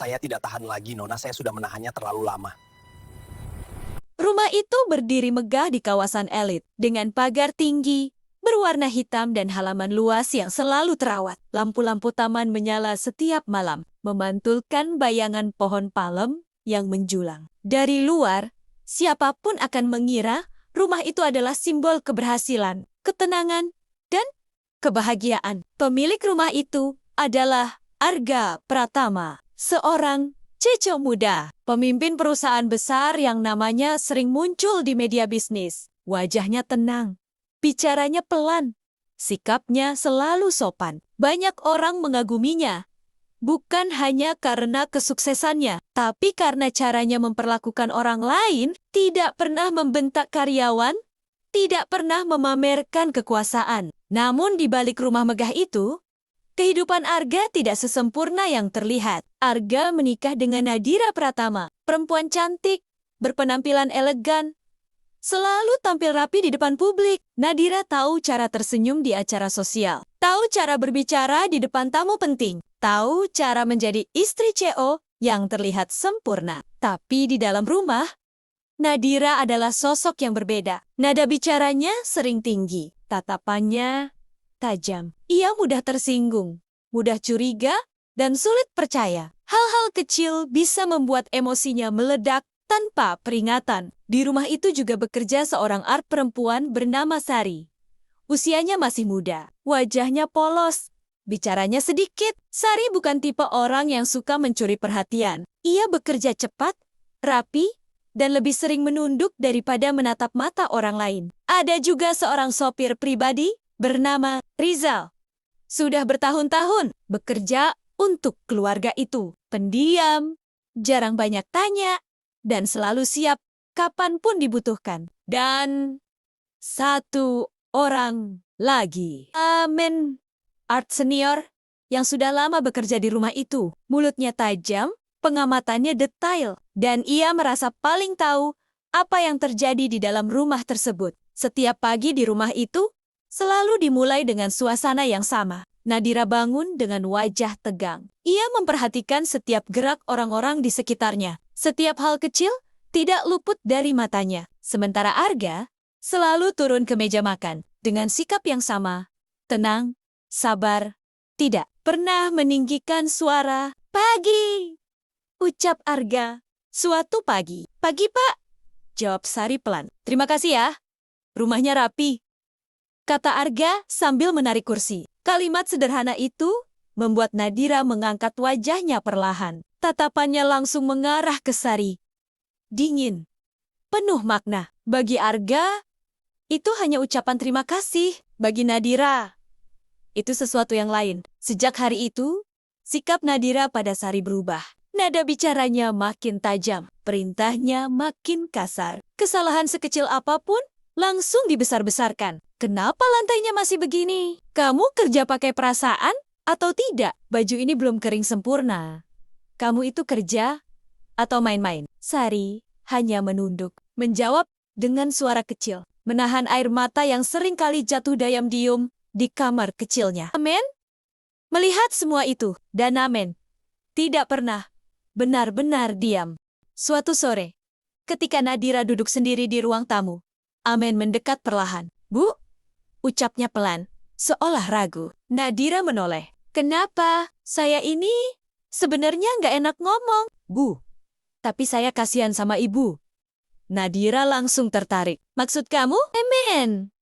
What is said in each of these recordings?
Saya tidak tahan lagi, Nona. Saya sudah menahannya terlalu lama. Rumah itu berdiri megah di kawasan elit, dengan pagar tinggi, berwarna hitam dan halaman luas yang selalu terawat. Lampu-lampu taman menyala setiap malam, memantulkan bayangan pohon palem yang menjulang. Dari luar, siapapun akan mengira rumah itu adalah simbol keberhasilan, ketenangan, dan kebahagiaan. Pemilik rumah itu adalah Arga Pratama, seorang Cico muda, pemimpin perusahaan besar yang namanya sering muncul di media bisnis. Wajahnya tenang, bicaranya pelan, sikapnya selalu sopan. Banyak orang mengaguminya, bukan hanya karena kesuksesannya, tapi karena caranya memperlakukan orang lain, tidak pernah membentak karyawan, tidak pernah memamerkan kekuasaan. Namun di balik rumah megah itu, kehidupan Arga tidak sesempurna yang terlihat. Arga menikah dengan Nadira Pratama, perempuan cantik, berpenampilan elegan, selalu tampil rapi di depan publik. Nadira tahu cara tersenyum di acara sosial, tahu cara berbicara di depan tamu penting, tahu cara menjadi istri CEO yang terlihat sempurna. Tapi di dalam rumah, Nadira adalah sosok yang berbeda. Nada bicaranya sering tinggi, tatapannya tajam. Ia mudah tersinggung, mudah curiga, dan sulit percaya. Hal-hal kecil bisa membuat emosinya meledak tanpa peringatan. Di rumah itu juga bekerja seorang art perempuan bernama Sari. Usianya masih muda, wajahnya polos, bicaranya sedikit. Sari bukan tipe orang yang suka mencuri perhatian. Ia bekerja cepat, rapi, dan lebih sering menunduk daripada menatap mata orang lain. Ada juga seorang sopir pribadi bernama Rizal. Sudah bertahun-tahun bekerja untuk keluarga itu. Pendiam, jarang banyak tanya, dan selalu siap kapanpun dibutuhkan. Dan satu orang lagi, Amen, art senior yang sudah lama bekerja di rumah itu. Mulutnya tajam, pengamatannya detail, dan ia merasa paling tahu apa yang terjadi di dalam rumah tersebut. Setiap pagi di rumah itu selalu dimulai dengan suasana yang sama. Nadira bangun dengan wajah tegang. Ia memperhatikan setiap gerak orang-orang di sekitarnya. Setiap hal kecil tidak luput dari matanya. Sementara Arga selalu turun ke meja makan dengan sikap yang sama, tenang, sabar, tidak pernah meninggikan suara. Pagi, ucap Arga. Suatu pagi. Pagi, Pak, jawab Sari pelan. Terima kasih ya. Rumahnya rapi, kata Arga sambil menarik kursi. Kalimat sederhana itu membuat Nadira mengangkat wajahnya perlahan. Tatapannya langsung mengarah ke Sari. Dingin, penuh makna. Bagi Arga, itu hanya ucapan terima kasih. Bagi Nadira, itu sesuatu yang lain. Sejak hari itu, sikap Nadira pada Sari berubah. Nada bicaranya makin tajam, perintahnya makin kasar. Kesalahan sekecil apapun langsung dibesar-besarkan. Kenapa lantainya masih begini? Kamu kerja pakai perasaan atau tidak? Baju ini belum kering sempurna. Kamu itu kerja atau main-main? Sari hanya menunduk, menjawab dengan suara kecil, menahan air mata yang sering kali jatuh diam-diam di kamar kecilnya. Amen? Melihat semua itu, dan Amen tidak pernah benar-benar diam. Suatu sore, ketika Nadira duduk sendiri di ruang tamu, Amen mendekat perlahan. Bu, ucapnya pelan, seolah ragu. Nadira menoleh. Kenapa? Saya ini sebenarnya nggak enak ngomong. Bu, tapi saya kasihan sama ibu. Nadira langsung tertarik. Maksud kamu? Amen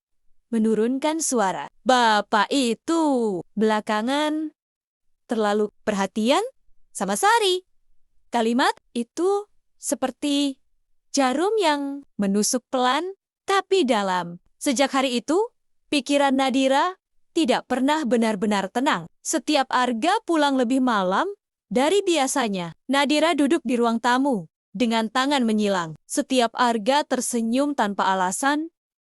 menurunkan suara. Bapak itu belakangan terlalu perhatian sama Sari. Kalimat itu seperti jarum yang menusuk pelan tapi dalam. Sejak hari itu, pikiran Nadira tidak pernah benar-benar tenang. Setiap Arga pulang lebih malam dari biasanya, Nadira duduk di ruang tamu dengan tangan menyilang. Setiap Arga tersenyum tanpa alasan,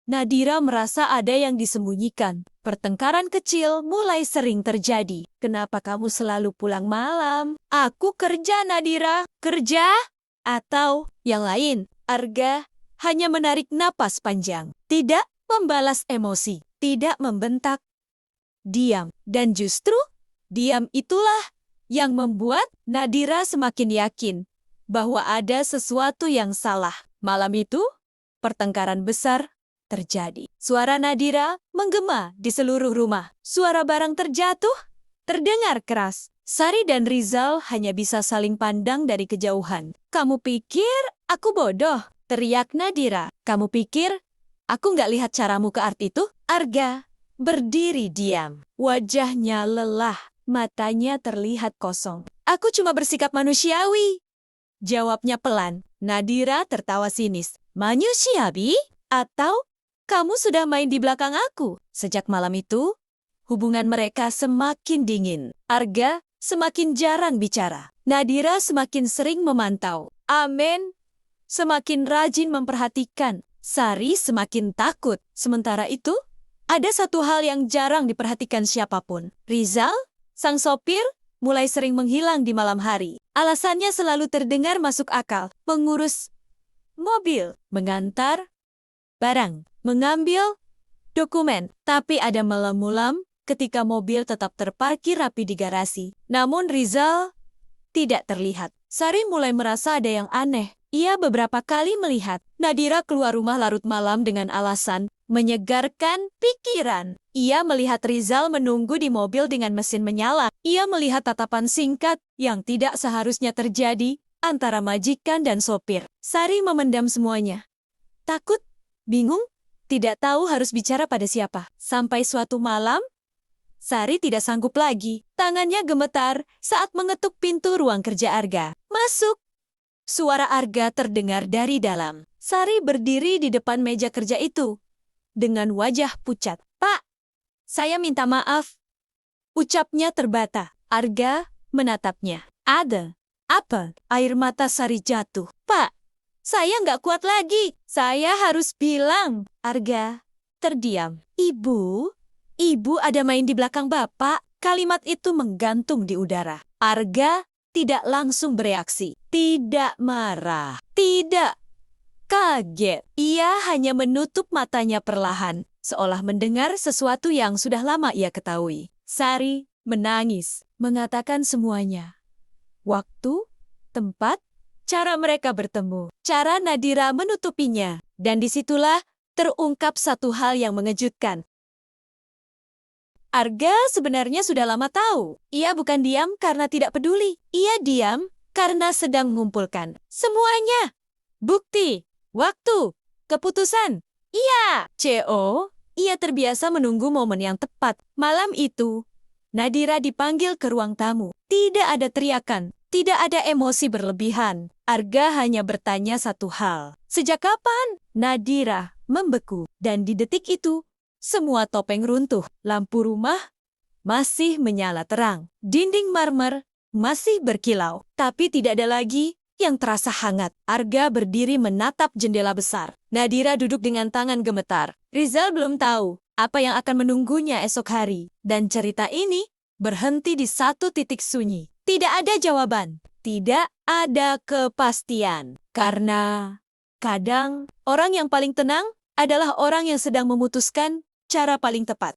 Nadira merasa ada yang disembunyikan. Pertengkaran kecil mulai sering terjadi. Kenapa kamu selalu pulang malam? Aku kerja, Nadira. Kerja? Atau yang lain? Arga hanya menarik napas panjang. Tidak membalas emosi. Tidak membentak. Diam. Dan justru, diam itulah yang membuat Nadira semakin yakin bahwa ada sesuatu yang salah. Malam itu, pertengkaran besar terjadi. Suara Nadira menggema di seluruh rumah. Suara barang terjatuh terdengar keras. Sari dan Rizal hanya bisa saling pandang dari kejauhan. "Kamu pikir aku bodoh?" teriak Nadira. "Kamu pikir aku nggak lihat caramu ke art itu?" Arga berdiri diam. Wajahnya lelah, matanya terlihat kosong. "Aku cuma bersikap manusiawi," jawabnya pelan. Nadira tertawa sinis. "Manusiawi? Atau kamu sudah main di belakang aku?" Sejak malam itu, hubungan mereka semakin dingin. Arga semakin jarang bicara. Nadira semakin sering memantau. Amen semakin rajin memperhatikan. Sari semakin takut. Sementara itu, ada satu hal yang jarang diperhatikan siapapun. Rizal, sang sopir, mulai sering menghilang di malam hari. Alasannya selalu terdengar masuk akal. Mengurus mobil, mengantar barang, mengambil dokumen. Tapi ada malam-malam ketika mobil tetap terparkir rapi di garasi. Namun Rizal tidak terlihat. Sari mulai merasa ada yang aneh. Ia beberapa kali melihat Nadira keluar rumah larut malam dengan alasan menyegarkan pikiran. Ia melihat Rizal menunggu di mobil dengan mesin menyala. Ia melihat tatapan singkat yang tidak seharusnya terjadi antara majikan dan sopir. Sari memendam semuanya. Takut, bingung, tidak tahu harus bicara pada siapa. Sampai suatu malam, Sari tidak sanggup lagi. Tangannya gemetar saat mengetuk pintu ruang kerja Arga. "Masuk!" Suara Arga terdengar dari dalam. Sari berdiri di depan meja kerja itu dengan wajah pucat. "Pak, saya minta maaf." Ucapnya terbata. Arga menatapnya. "Ada apa?" Air mata Sari jatuh. "Pak, saya nggak kuat lagi. Saya harus bilang." Arga terdiam. Ibu ada main di belakang Bapak." Kalimat itu menggantung di udara. Arga tidak langsung bereaksi. Tidak marah. Tidak kaget. Ia hanya menutup matanya perlahan, seolah mendengar sesuatu yang sudah lama ia ketahui. Sari menangis, mengatakan semuanya. Waktu, tempat, cara mereka bertemu. Cara Nadira menutupinya. Dan disitulah terungkap satu hal yang mengejutkan. Arga sebenarnya sudah lama tahu. Ia bukan diam karena tidak peduli. Ia diam karena sedang mengumpulkan semuanya. Bukti, waktu, keputusan. Ia terbiasa menunggu momen yang tepat. Malam itu, Nadira dipanggil ke ruang tamu. Tidak ada teriakan, tidak ada emosi berlebihan. Arga hanya bertanya satu hal. Sejak kapan? Nadira membeku. Dan di detik itu, semua topeng runtuh. Lampu rumah masih menyala terang. Dinding marmer masih berkilau. Tapi tidak ada lagi yang terasa hangat. Arga berdiri menatap jendela besar. Nadira duduk dengan tangan gemetar. Rizal belum tahu apa yang akan menunggunya esok hari. Dan cerita ini berhenti di satu titik sunyi. Tidak ada jawaban. Tidak ada kepastian. Karena kadang orang yang paling tenang adalah orang yang sedang memutuskan cara paling tepat.